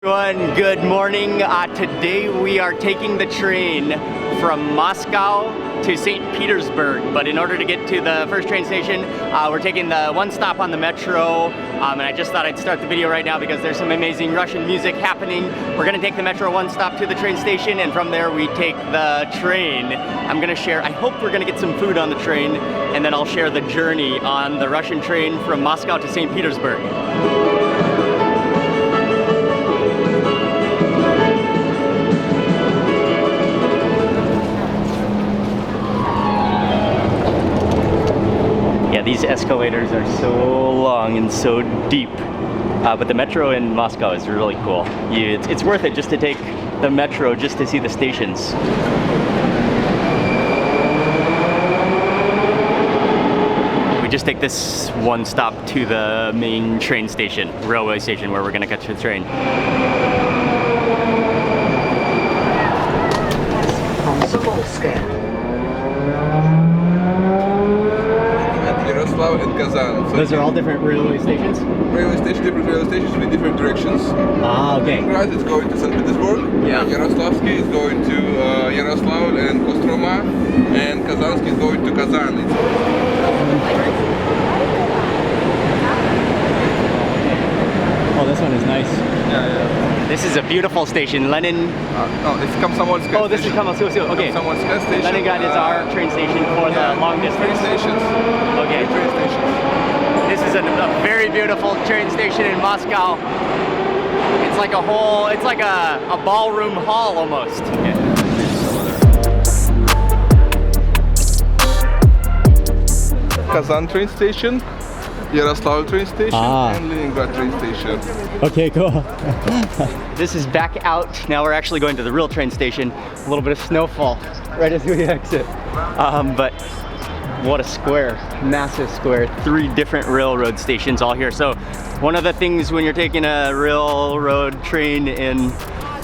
Everyone, good morning. Today we are taking the train from Moscow to St. Petersburg, but in order to get to the first train station, we're taking the one stop on the metro, and I just thought I'd start the video right now because there's some amazing Russian music happening. We're gonna take the metro one stop to the train station, and from there we take the train. I'm gonna share, I hope we're gonna get some food on the train, and then I'll share the journey on the Russian train from Moscow to St. Petersburg. These escalators are so long and so deep, but the metro in Moscow is really cool. It's worth it just to take the metro just to see the stations. We just take this one stop to the main train station, railway station, where we're gonna catch the train. And Kazan. So those are all different railway stations? Different railway stations with different directions. Ah, okay. Right, it's going to St. Petersburg. Yeah. Yaroslavsky is going to Yaroslavl and Kostroma, and Kazansky is going to Kazan. Oh, this one is nice. Yeah. This is a beautiful station, Lenin. No, it's Komsomolsk. Oh, this is Komsomolsk. Okay. Komsomolsk station. Leningrad is our train station for the long distance. Train stations. Okay. Train stations. This is a very beautiful train station in Moscow. It's like a whole, it's like a ballroom hall almost. Okay. Kazan train station, Yaroslavl train station, and Leningrad train station. Okay, cool. This is back out. Now we're actually going to the real train station. A little bit of snowfall right as we exit. But what a square, massive square. 3 different railroad stations all here. So one of the things when you're taking a railroad train in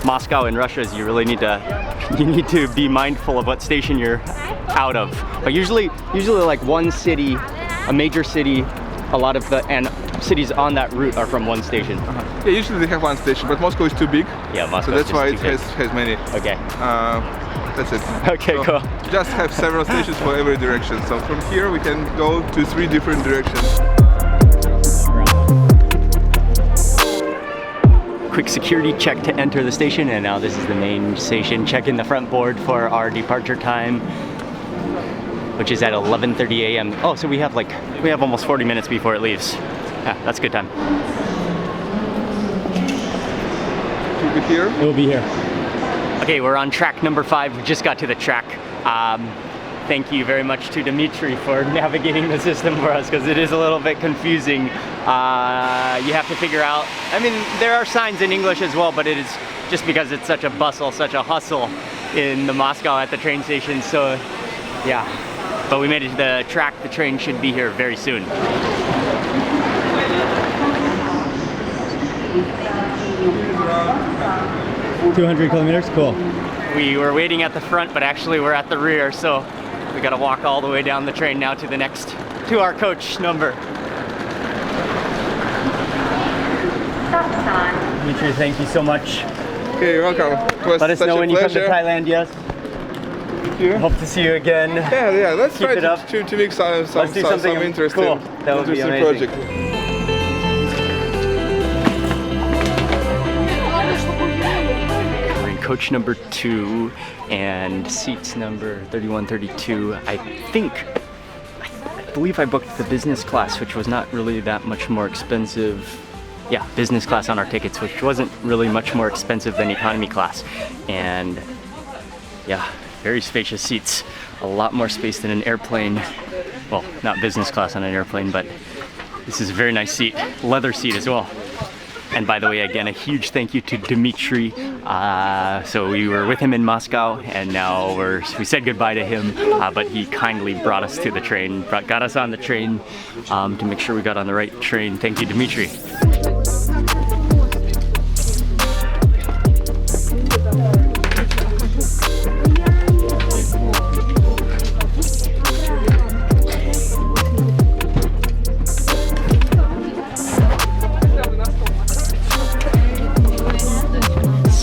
Moscow in Russia is you really need to be mindful of what station you're out of. But usually like one city, a major city, a lot of the cities on that route are from one station. Yeah, usually they have one station, but Moscow is too big. Yeah, Moscow. So that's why it has many. Okay. That's it. Okay, so cool. Just have several stations for every direction. So from here we can go to 3 different directions. Quick security check to enter the station, and now this is the main station. Check in the front board for our departure time, which is at 11:30 a.m. Oh, so we have almost 40 minutes before it leaves. Yeah, that's a good time. Should be here? It will be here. Okay, we're on track number 5. We just got to the track. Thank you very much to Dmitry for navigating the system for us, because it is a little bit confusing. You have to figure out, I mean, there are signs in English as well, but it is just because it's such a bustle, such a hustle in the Moscow at the train station. So yeah, but we made it to the track. The train should be here very soon. 200 kilometers, cool. We were waiting at the front, but actually we're at the rear, so we gotta walk all the way down the train now to our coach number. Dimitri, thank you so much. Okay, you're welcome. Let us know when you come to Thailand, yes? Thank you. Hope to see you again. Yeah, let's Keep try it up. to make some interesting, cool. That would be amazing. Project. Coach number 2 and seats number 31, 32. I believe I booked the business class, which was not really that much more expensive. Yeah, business class on our tickets, which wasn't really much more expensive than economy class. And yeah, very spacious seats. A lot more space than an airplane. Well, not business class on an airplane, but this is a very nice seat. Leather seat as well. And by the way, again, a huge thank you to Dmitry. So we were with him in Moscow, and now we said goodbye to him, but he kindly brought us to the train, got us on the train to make sure we got on the right train. Thank you, Dmitry.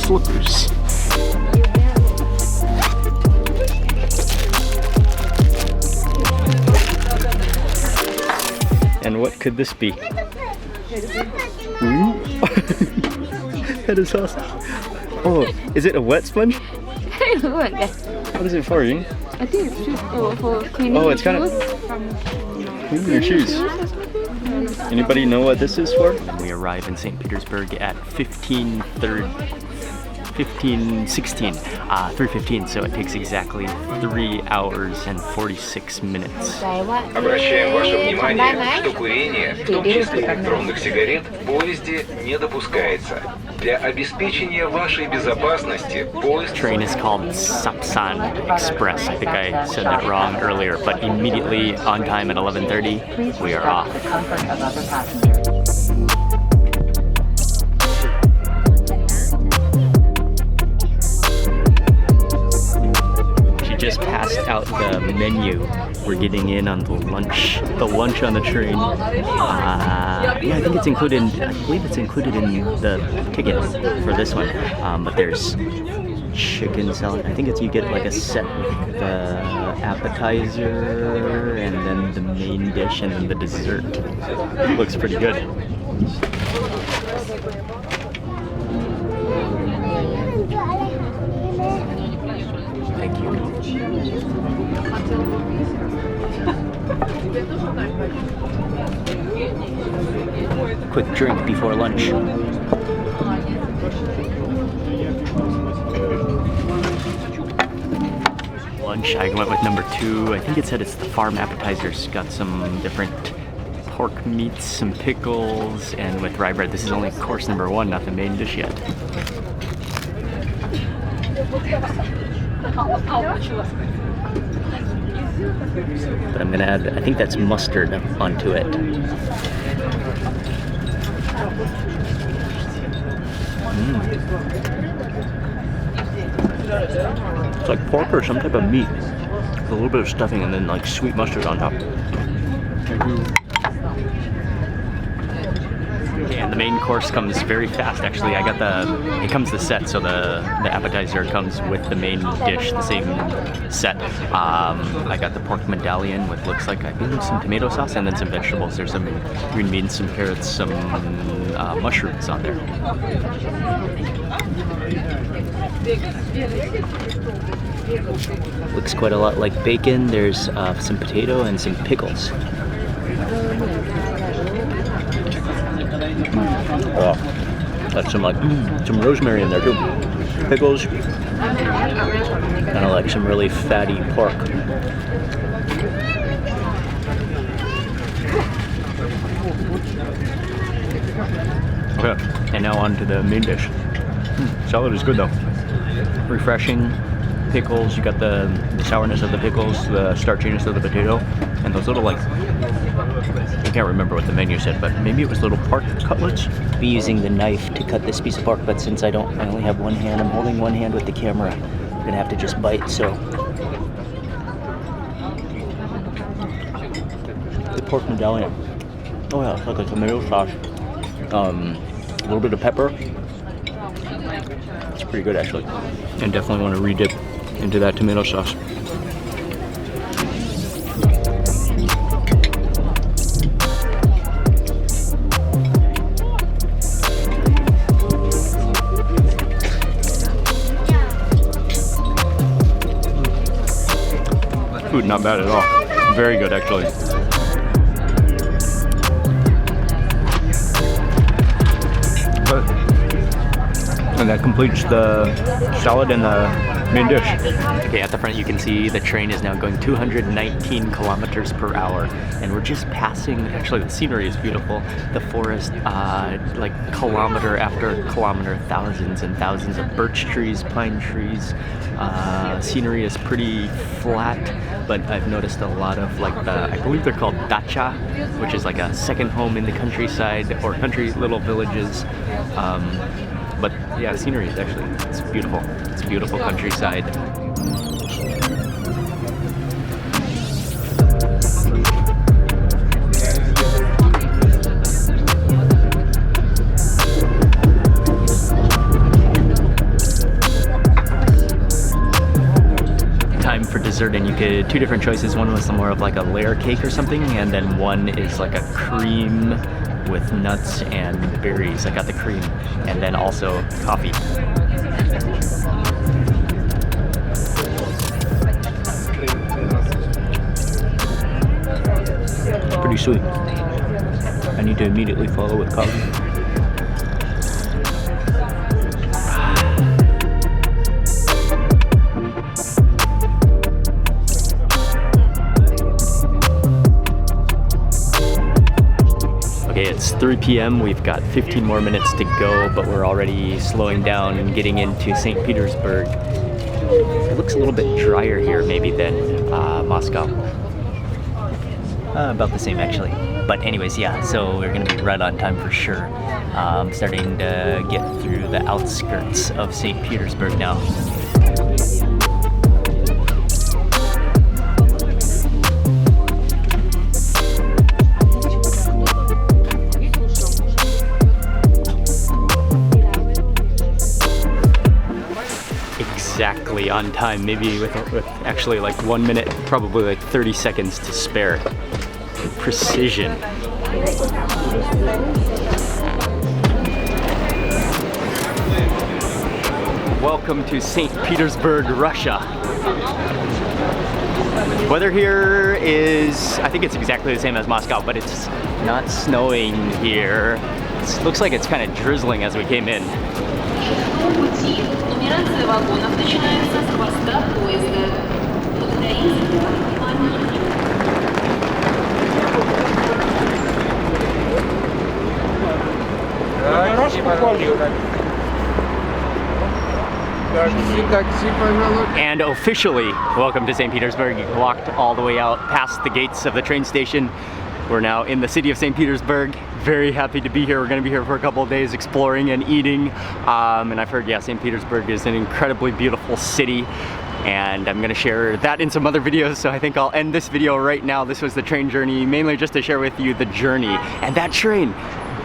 slippers. And what could this be? Ooh. That is awesome. Oh, is it a wet sponge? What is it for, Ying? I think it's just for cleaning Oh, it's kind of cleaning your shoes. Anybody know what this is for? We arrive in St. Petersburg at 3:15, so it takes exactly 3 hours and 46 minutes. Обращаем ваше внимание, что курение, в том числе электронных сигарет, в поезде не допускается. Для обеспечения вашей безопасности поезд... Train is called Sapsan Express. I think I said that wrong earlier, but immediately on time at 11:30, we are off. Just passed out the menu. We're getting in on the lunch on the train. Yeah, I think it's included. I believe it's included in the ticket for this one. But there's chicken salad. I think you get like a set with the appetizer and then the main dish and then the dessert. Looks pretty good. Thank you. Quick drink before lunch. Lunch, I went with number 2. I think it said it's the farm appetizers. Got some different pork meats, some pickles, and with rye bread. This is only course number 1, not the main dish yet. But I'm gonna add, I think that's mustard onto it. It's like pork or some type of meat with a little bit of stuffing and then like sweet mustard on top. And the main course comes very fast. Actually, it comes the set, so the appetizer comes with the main dish, the same set. I got the pork medallion with looks like, I believe, some tomato sauce and then some vegetables. There's some green beans, some carrots, some mushrooms on there. Looks quite a lot like bacon. There's some potato and some pickles. Oh, that's some rosemary in there too. Pickles, kind of like some really fatty pork. Okay, and now on to the main dish. Salad is good though. Refreshing. Pickles, you got the sourness of the pickles, the starchiness of the potato, and those little I can't remember what the menu said, but maybe it was little pork cutlets. I'll be using the knife to cut this piece of pork, but since I only have one hand, I'm holding one hand with the camera. I'm gonna have to just bite, so. The pork medallion. Oh yeah, it's like a tomato sauce. A little bit of pepper. It's pretty good actually. And definitely want to re-dip into that tomato sauce. Food not bad at all. Very good actually. And that completes the salad and the main dish. Okay, at the front you can see the train is now going 219 kilometers per hour, and we're just passing, actually the scenery is beautiful, the forest, like kilometer after kilometer, thousands and thousands of birch trees, pine trees. Scenery is pretty flat, but I've noticed a lot of I believe they're called dacha, which is like a second home in the countryside or country little villages. But yeah, the scenery is it's beautiful. It's a beautiful countryside. for dessert, and you could, two different choices. One was more of like a layer cake or something, and then one is like a cream with nuts and berries. I got the cream, and then also coffee. Pretty sweet. I need to immediately follow with coffee. Okay, it's 3 p.m. We've got 15 more minutes to go, but we're already slowing down and getting into St. Petersburg. It looks a little bit drier here maybe than Moscow. About the same actually. But anyways, yeah, so we're gonna be right on time for sure. Starting to get through the outskirts of St. Petersburg now. Exactly on time, maybe with actually like 1 minute, probably like 30 seconds to spare. Precision. Welcome to St. Petersburg, Russia. Weather here is, I think it's exactly the same as Moscow, but it's not snowing here. It looks like it's kind of drizzling as we came in. Нумерация вагонов начинается с хвоста поезда. Благодарите за внимание. And officially, welcome to St. Petersburg. Walked all the way out past the gates of the train station. We're now in the city of St. Petersburg. Very happy to be here. We're going to be here for a couple of days exploring and eating. And I've heard, yeah, St. Petersburg is an incredibly beautiful city. And I'm going to share that in some other videos, so I think I'll end this video right now. This was the train journey, mainly just to share with you the journey. And that train,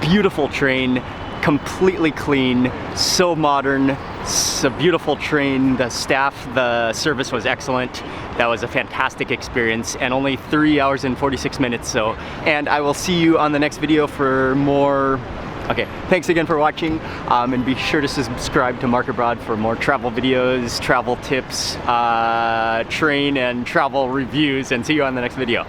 beautiful train, completely clean, so modern. It's a beautiful train. The staff, the service was excellent. That was a fantastic experience, and only 3 hours and 46 minutes. So, and I will see you on the next video for more. Okay, thanks again for watching, and be sure to subscribe to Mark Abroad for more travel videos, travel tips, train and travel reviews, and see you on the next video.